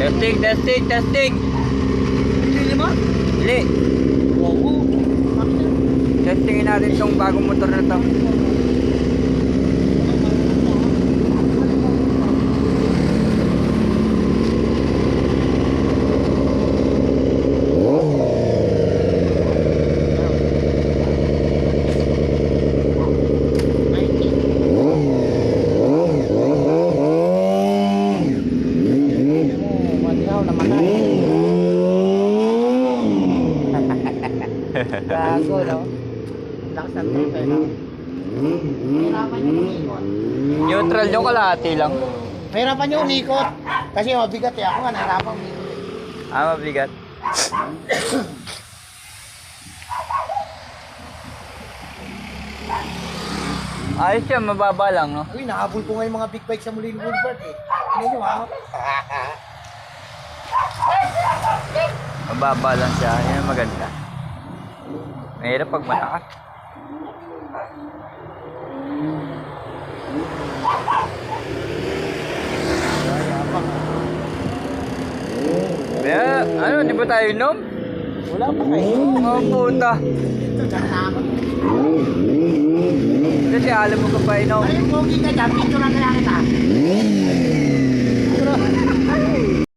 Testing, testing, testing. Hindi ba? Hindi. Oo. Testingin natin tong bagong motor na to. Gago, no? Lakas ng trip, no? Hirapan yung umikot. Neutral yung kalahati lang. Hirapan yung umikot. Kasi mabigat eh. Ako nga, nahirapan umikot. Mabigat. Ayos yan, mababa lang, no? Uy, nahabol ko nga yung mga big bike sa Mulin Boulevard eh. Ano nyo, ha? Mababa lang siya, yan ang maganda. Mahirap pag malakas. Kaya, ano, di ba tayo inom? Wala pa kayo. Oh, puta. Ito, tsaka na ako. Kasi alam mo ka pa inom. Ano yung pogi ka dyan? Picture lang kaya kita.